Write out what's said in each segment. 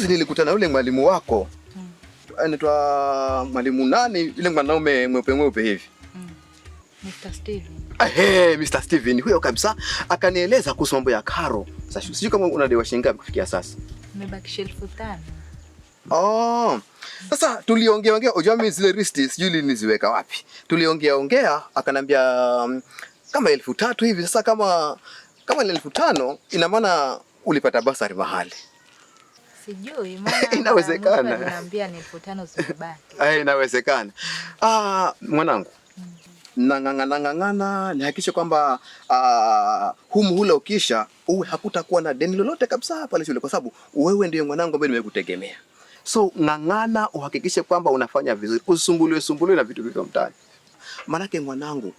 juzi nilikutana yule mwalimu wako. Anaitwa mwalimu nani? Yule mwanaume mweupe hivi. Mr. Steven. Mr. Steven huyo kabisa akanieleza kuhusu mambo ya karo. Sasa sijui kama unadewa shilingi ngapi kufikia sasa. Nimebakisha 5,000. Sasa tuliongea unajua mimi zile listi sijui niziweka wapi. Tuliongea akanambia kama 3,000 hivi. Sasa kama ni 5,000 ina maana ulipata basari mahali. Sijui maana inawezekana. Ananiambia ni 5,000 zimebaki. Inawezekana. Mwanangu. Nang'ang'ana nihakikishe kwamba hula ukisha uwe hakutakuwa na deni lolote kabisa pale shule, kwa sababu wewe ndiye mwanangu ambaye nimekutegemea. So ng'ang'ana uhakikishe kwamba unafanya vizuri, usumbuliwe na vitu vivyo mtaani. Manake mwanangu,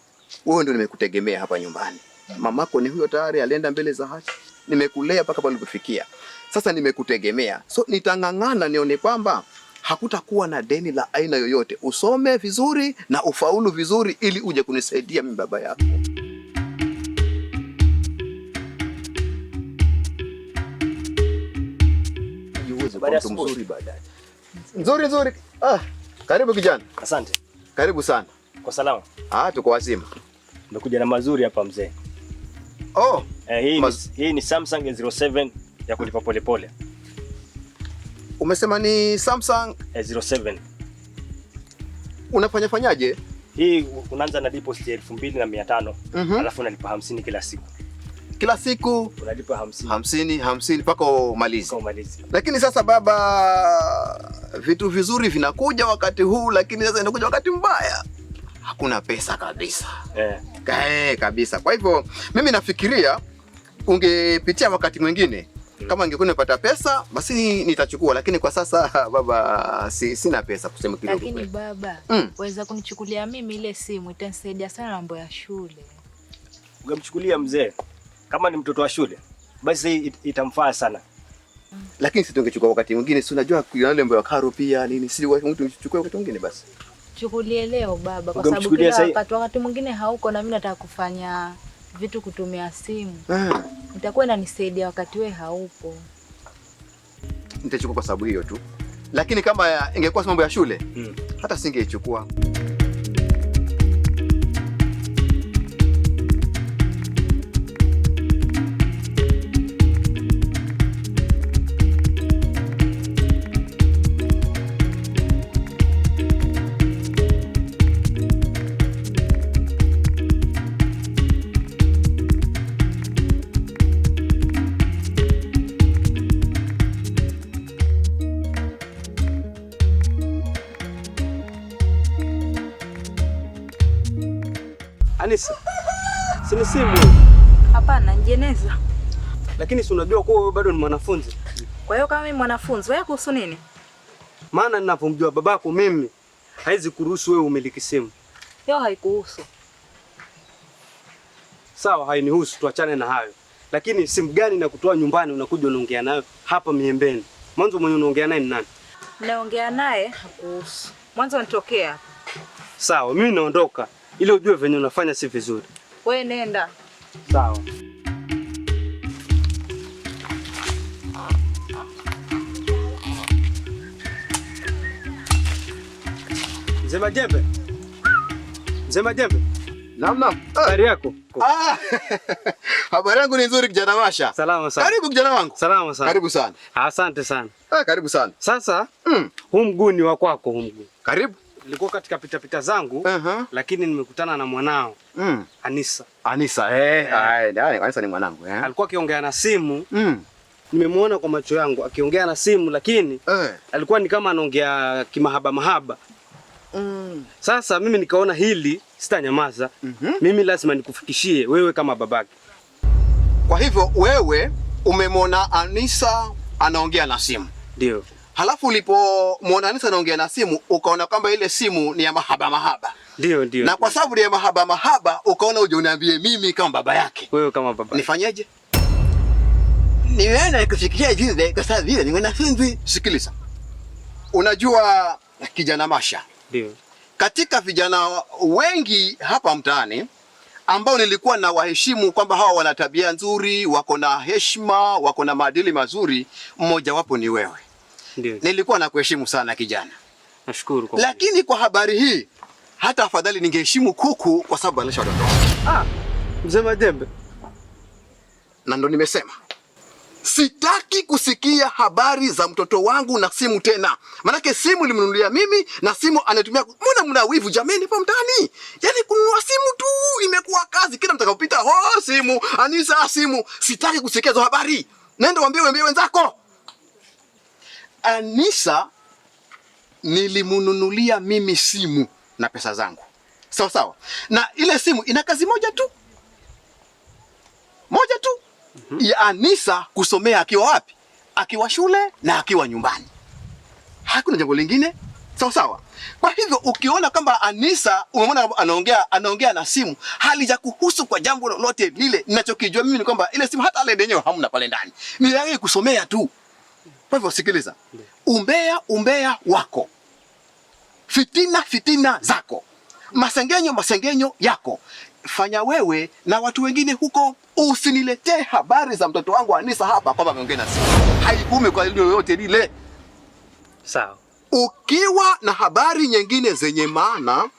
wewe ndio nimekutegemea hapa nyumbani. Mamako ni huyo tayari alienda mbele za haki. Nimekulea mpaka pale ulipofikia. Sasa nimekutegemea. So nitang'ang'ana nione kwamba hakutakuwa na deni la aina yoyote. Usome vizuri na ufaulu vizuri ili uje kunisaidia mimi baba yako. Mzuri baadaye. Nzuri. Karibu kijana. Asante. Karibu sana. Kwa salama? Tuko wazima. Nimekuja na mazuri hapa mzee. Hii ni Samsung A07 ya kulipa polepole. Umesema ni Samsung A07. Unafanyaje? Hii unaanza na deposit 2,500, alafu unalipa 50 kila siku. Kila siku unalipa 50 mpaka umalize. Lakini sasa baba, vitu vizuri vinakuja wakati huu, lakini sasa inakuja wakati mbaya. Hakuna pesa kabisa. Kabisa. Kwa hivyo mimi nafikiria ungepitia wakati mwingine. Kama ningekuwa nimepata pesa basi nitachukua, lakini kwa sasa baba sina pesa kusema kidogo. Lakini baba, waweza kunichukulia mimi ile simu, itanisaidia sana mambo ya shule. Ungemchukulia mzee kama ni mtoto wa shule, basi itamfaa sana. Lakini si tungechukua wakati mwingine, si unajua kuna ile mambo ya karo pia nini, si mtu chukue wakati mwingine basi. Chukulie leo baba, kwa sababu kila wakati mwingine hauko na mimi nataka kufanya vitu kutumia simu. Itakuwa inanisaidia wakati wewe haupo. Nitachukua kwa sababu hiyo tu. Lakini kama ingekuwa mambo ya shule, hata singeichukua. Anisa, sina simu. Hapana, njeneza. Lakini si unajua kwa wewe bado ni mwanafunzi. Kwa hiyo kama mimi mwanafunzi, wewe kuhusu nini? Maana ninapomjua babako mimi, haizi kuruhusu wewe umiliki simu. Hiyo haikuhusu. Sawa, hainihusu, tuachane na hayo. Lakini simu gani na kutoa nyumbani unakuja unaongea nayo hapa Miembeni? Mwanzo mwenye unaongea naye ni nani? Naongea naye hakuhusu. Mwanzo nitokea. Sawa, mimi naondoka. Ile ujue venye unafanya si vizuri. Wewe nenda. Sawa. Mzee Majembe. Naam. Habari yako? Habari yangu ni nzuri kijana Masha. Salama sana. Karibu kijana wangu. Salama sana. Karibu sana. Asante sana. Karibu sana. Sasa, huu mguu ni wa kwako huu mguu. Karibu. Nilikuwa katika pita zangu, lakini nimekutana na mwanao, Anisa. Anisa ni mwanangu. Alikuwa akiongea na simu. Nimemuona kwa macho yangu akiongea na simu, lakini alikuwa ni kama anaongea kimahaba. Sasa mimi nikaona hili sitanyamaza. Mimi lazima nikufikishie wewe kama babake. Kwa hivyo wewe umemwona Anisa anaongea na simu. Ndio. Halafu ulipomwona Anisa anaongea na simu ukaona kwamba ile simu ni ya mahaba. Ndio. Na kwa sababu ni ya mahaba ukaona uje uniambie mimi kama baba yake. Wewe kama baba. Nifanyeje? Nimeona kufikiria jinsi kwa sababu vile ni mwanafunzi. Sikiliza. Unajua kijana Masha. Ndio. Katika vijana wengi hapa mtaani ambao nilikuwa na waheshimu kwamba hawa wana tabia nzuri, wako na heshima, wako na maadili mazuri, mmoja wapo ni wewe. nilikuwa nakuheshimu sana kijana. Nashukuru kwa. Lakini kwa habari hii hata afadhali ningeheshimu kuku kwa sababu alisha watoto. Mzee Majembe. Na ndo nimesema sitaki kusikia habari za mtoto wangu na simu tena. Manake simu nilimnunulia mimi na simu anatumia. Mbona mna wivu jameni hapa mtaani? Yaani kununua simu tu imekuwa kazi. Kila mtakapopita, simu, Anisa simu. Sitaki kusikia hizo habari. Nenda waambie wenzako. Anisa nilimnunulia mimi simu na pesa zangu. Sawa. Na ile simu ina kazi moja tu. Ya Anisa kusomea akiwa wapi? Akiwa shule na akiwa nyumbani. Hakuna jambo lingine. Sawa. Kwa hivyo ukiona kwamba Anisa umemwona anaongea na simu, halijakuhusu kwa jambo lolote lile. Ninachokijua mimi ni kwamba ile simu hata ile yenyewe hamna pale ndani. Ni yeye kusomea tu. Kwa hivyo sikiliza. Umbea wako. Fitina zako. Masengenyo yako. Fanya wewe na watu wengine huko. Usiniletee habari za mtoto wangu Anisa hapa kwamba ameongea na simu. Haikume kwa hilo yote lile. Sawa. Ukiwa na habari nyingine zenye maana,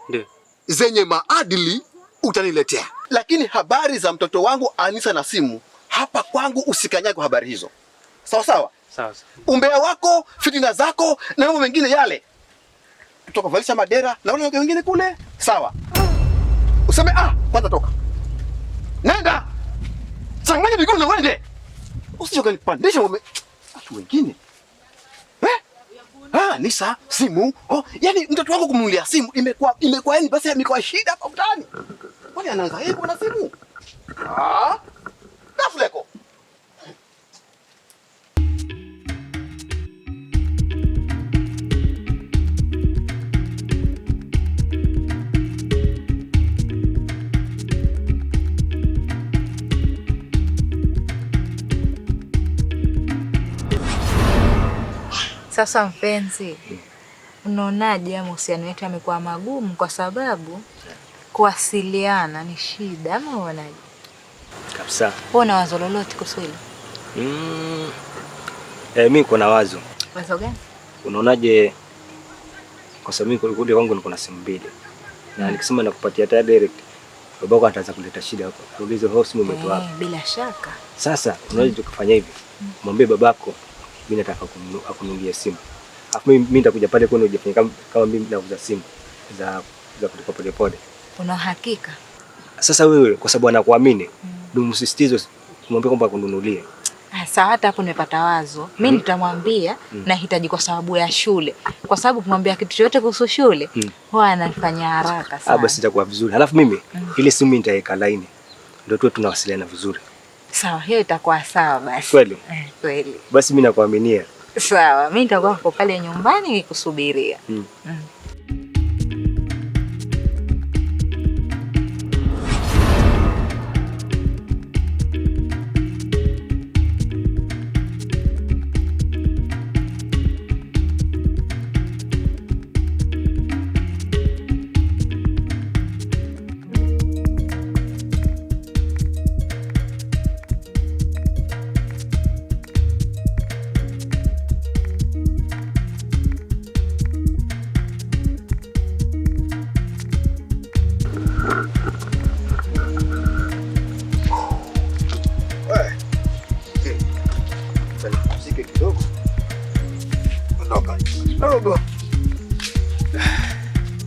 ndio, zenye maadili utaniletea. Lakini habari za mtoto wangu Anisa na simu hapa kwangu usikanyage kwa habari hizo. Sawa. Umbea wako, fitina zako na mambo mengine yale. Kutoka valisha madera na wale wengine kule. Sawa. Useme kwanza toka. Nenda. Changanya miguu na uende. Usije kanipandisha watu wengine. Anisa simu. Yani mtoto wangu kumnunulia simu imekuwa yani basi imekuwa shida hapa mtaani. Kwani anaanza yeye kwa simu? Kafuleko. Sasa mpenzi, unaonaje mahusiano yetu yamekuwa magumu kwa sababu kuwasiliana ni shida, ama unaonaje? Kabisa. Una wazo lolote kuhusu hilo? Mimi kuna wazo. Wazo gani? Unaonaje, kwa sababu mimi kule kwangu niko na simu mbili. Na nikisema nakupatia hata direct, babako ataanza kuleta shida hapo. Tuulize simu umetoa wapi? Bila shaka. Sasa unaje tukafanya hivi? Mwambie babako mimi nataka akununulie simu. Alafu mimi nitakuja pale kwenu ujifanye kama mimi nauza simu za kutoka pole pole. Una hakika? Sasa wewe kwa sababu anakuamini, ndio msisitizo kumwambia kwamba akununulie. Sawa, hata hapo nimepata wazo. Mimi nitamwambia nahitaji kwa sababu ya shule. Kwa sababu kumwambia kitu chochote kuhusu shule, huwa anafanya haraka sana. Basi itakuwa vizuri. Alafu mimi ile simu nitaweka line. Ndio tu tunawasiliana vizuri. Sawa, hiyo itakuwa sawa basi. Kweli? Kweli. Basi mimi nakuaminia. Sawa, mimi nitakuwa hapo pale nyumbani nikusubiria.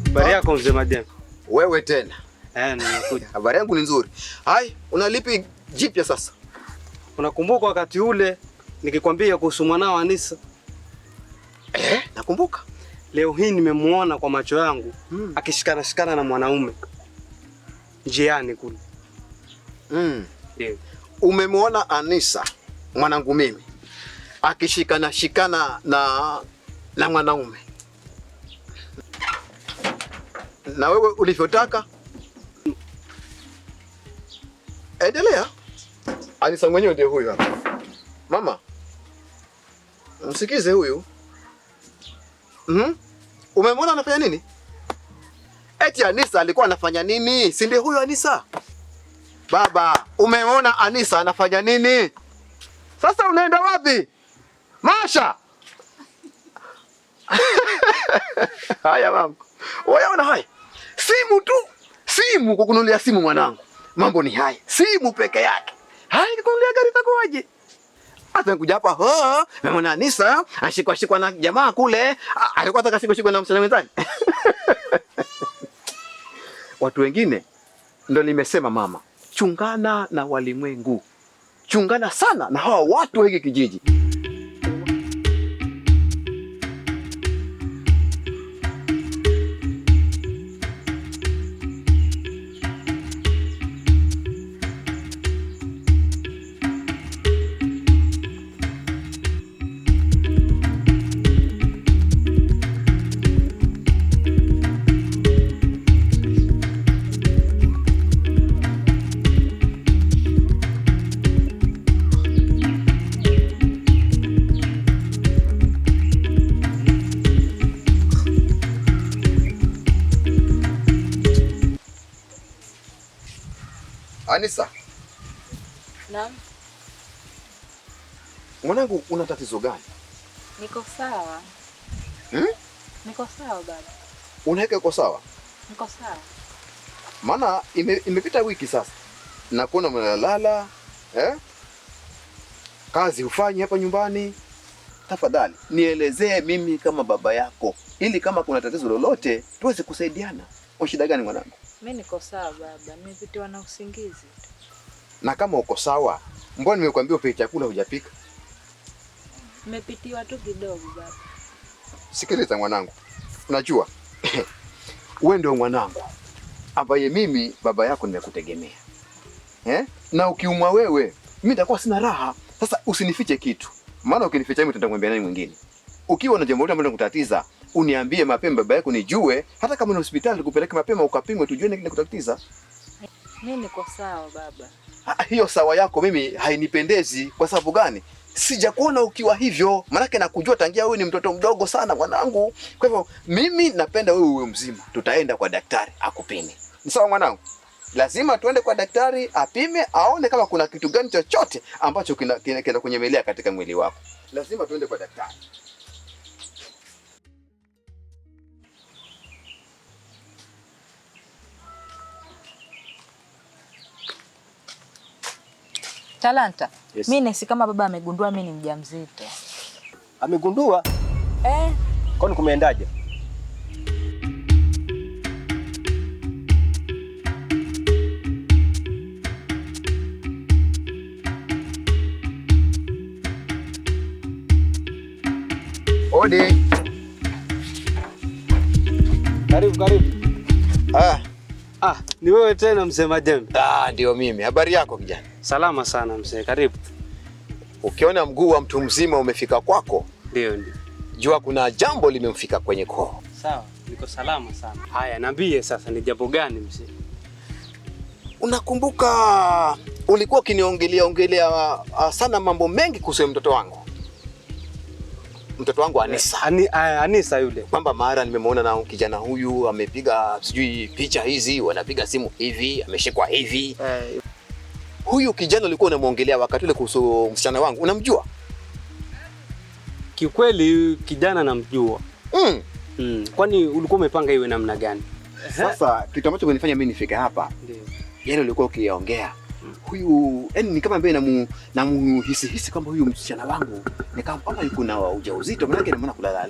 Habari yako mzee Majembe? Wewe tena. Nimekuja. Habari yangu ni nzuri. Hai, unalipi jipya sasa? Unakumbuka wakati ule nikikwambia kuhusu mwanao Anisa? Nakumbuka. Leo hii nimemuona kwa macho yangu akishikana na mwanaume njiani kule. Ndio. Umemuona Anisa mwanangu mimi akishikana na mwanaume? Na wewe ulivyotaka? Endelea. Anisa mwenyewe ndio huyu hapa. Mama, msikize huyu. Umemwona anafanya nini? Eti Anisa alikuwa anafanya nini? Si ndio huyu Anisa? Baba, umemwona Anisa anafanya nini? Sasa unaenda wapi? Masha. Haya mama. Unaona haya? Simu tu. Simu kukununulia simu mwanangu. Mambo ni haya. Simu peke yake. Haya kukununulia gari itakuwaje? Hata nikuja hapa, mwana Anisa ashikwa na jamaa kule, alikuwa ataka shikwa na msichana mwenzake. Watu wengine ndio nimesema mama, chungana na walimwengu. Chungana sana na hawa watu wa hiki kijiji. Anisa. Naam. Mwanangu, una tatizo gani? Niko sawa. Niko sawa baba. Unaweka uko sawa? Niko sawa. Maana imepita wiki sasa. Na kuona mnalala, kazi hufanyi hapa nyumbani. Tafadhali, nielezee mimi kama baba yako, ili kama kuna tatizo lolote tuweze kusaidiana. Una shida gani mwanangu? Mimi niko sawa baba, nimepitiwa na usingizi. Na kama uko sawa, mbona nimekuambia upike chakula hujapika? Nimepitiwa tu kidogo baba. Sikiliza mwanangu. Unajua wewe ndio mwanangu ambaye mimi baba yako nimekutegemea. Na ukiumwa wewe, mimi nitakuwa sina raha. Sasa usinifiche kitu. Maana ukinificha mimi nitamwambia nani mwingine? Ukiwa na jambo lolote ambalo linakutatiza, uniambie mapema baba yako nijue, hata kama ni hospitali kupeleke mapema ukapimwe tujue nini kinakutatiza. Mimi niko sawa baba. Hiyo sawa yako mimi hainipendezi. Kwa sababu gani? Sijakuona ukiwa hivyo. Maana nakujua tangia wewe ni mtoto mdogo sana mwanangu. Kwa hivyo mimi napenda wewe uwe mzima. Tutaenda kwa daktari akupime. Ni sawa mwanangu? Lazima tuende kwa daktari apime aone kama kuna kitu gani chochote ambacho kina kunyemelea katika mwili wako. Lazima tuende kwa daktari. Talanta. Yes. Mimi nesi kama baba amegundua mimi ni mjamzito. Amegundua? Kwani kumeendaje? Odi. Karibu. Ni wewe tena mzee Majembe? Ndio mimi. Habari yako kijana? Salama sana mzee, karibu. Ukiona mguu wa mtu mzima umefika kwako, ndio. Jua kuna jambo limemfika kwenye koo. Sawa, niko salama sana. Haya, niambie sasa ni jambo gani mzee? Unakumbuka ulikuwa ukiniongelea sana mambo mengi kuhusu mtoto wangu? Mtoto wangu Anisa. Anisa yule. Kwamba mara nimemwona na kijana huyu amepiga sijui picha hizi, wanapiga simu hivi, ameshikwa hivi. Huyu kijana ulikuwa unamuongelea wakati ule kuhusu msichana wangu, unamjua? Kiukweli kijana namjua. Kwani ulikuwa umepanga iwe namna gani? Sasa kitu ambacho kinanifanya mimi nifike hapa. Ndio. Yaani ulikuwa ukiongea. Huyu ni kama ambaye namuhisi kwamba huyu msichana wangu ni kama yuko na ujauzito, maana yake nimeona kulala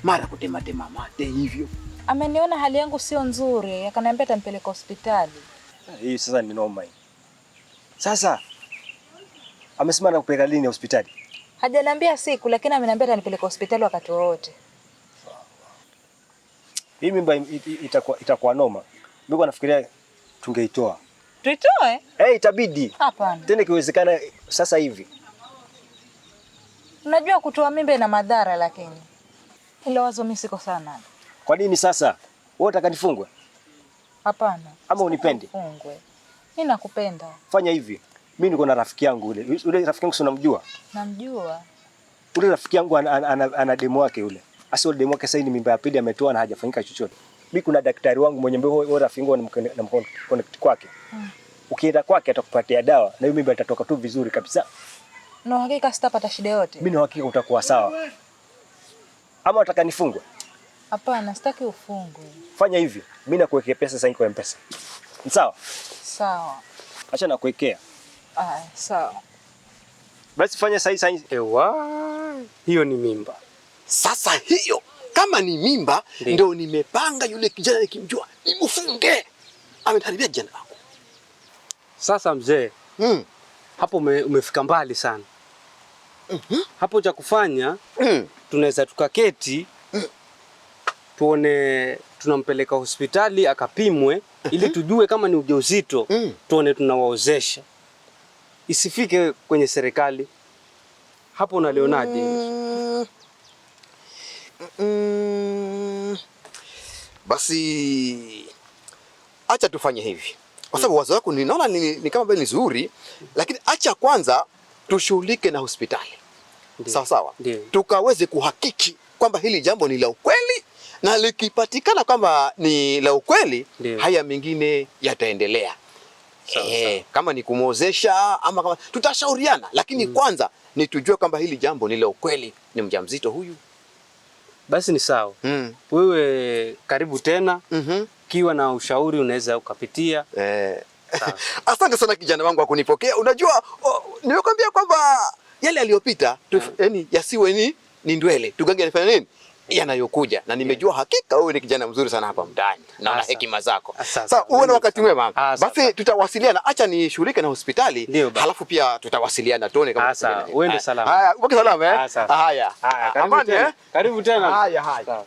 mara kutema mate hivyo. Ameniona hali yangu sio nzuri, akaniambia atampeleka hospitali. Hii sasa ni noma hii. Sasa amesema na kupeleka lini hospitali? Hajaniambia siku, lakini ameniambia atanipeleka hospitali wakati wote. Hii mimba itakuwa noma. Mimi nafikiria tungeitoa. Tuitoe? Itabidi. Hapana. Tena ikiwezekana sasa hivi. Unajua kutoa mimba ina madhara, lakini hilo wazo mimi siko sana. Kwa nini sasa? Wewe unataka nifungwe? Hapana. Ama unipende? Nifungwe. Mimi nakupenda. Fanya hivi. Mimi niko na rafiki yangu ule. Ule rafiki yangu unamjua? Namjua. Ule rafiki yangu ana demo wake ule. Asi ule demo wake sasa ni mimba ya pili ametoa na hajafanyika chochote. Mimi kuna daktari wangu mwenye wewe rafiki yangu na connect kwake. Ukienda kwake atakupatia dawa na hiyo mimba itatoka tu vizuri kabisa. Na uhakika sitapata shida yote? Mimi na uhakika utakuwa sawa. Ama unataka nifungwe? Hapana, sitaki ufungwe. Fanya hivi, mimi nakuwekea pesa sasa kwa M-Pesa. Ni sawa? Sawa. Acha nakuwekea. Sawa. Basi fanya sasa. Ewa, hiyo ni mimba. Sasa hiyo kama ni mimba ndio nimepanga yule kijana nikimjua nimfunge. Ametaribia kijana wangu. Sasa mzee, hapo umefika mbali sana. Hapo cha kufanya tunaweza tukaketi tuone, tunampeleka hospitali akapimwe ili tujue kama ni ujauzito, tuone tunawaozesha. Isifike kwenye serikali. Hapo unalionaje? Basi acha tufanye hivi. Kwa sababu wazo lako ninaona ni kama vile ni nzuri, lakini acha kwanza tushughulike na hospitali. Sawa sawa. Tukaweze kuhakiki kwamba hili jambo ni la ukweli, na likipatikana kwamba ni la ukweli, haya mengine yataendelea. Kama ni kumwozesha ama kama tutashauriana, lakini kwanza ni tujue kwamba hili jambo ni la ukweli, ni mjamzito huyu. Basi ni sawa. Wewe karibu tena. Kiwa na ushauri unaweza ukapitia. Asante sana kijana wangu akunipokea. Unajua nimekwambia kwamba yale aliyopita yani yasiwe ni ndwele. Tugange nifanye nini? Yanayokuja. Na nimejua hakika wewe ni kijana mzuri sana hapa mtaani. Naona hekima zako. Sasa uwe na wakati mwema. Basi tutawasiliana. Acha nishughulike na hospitali. Halafu pia tutawasiliana tuone kama uende salama. Haya, uwe salama. Haya. Karibu tena. Haya.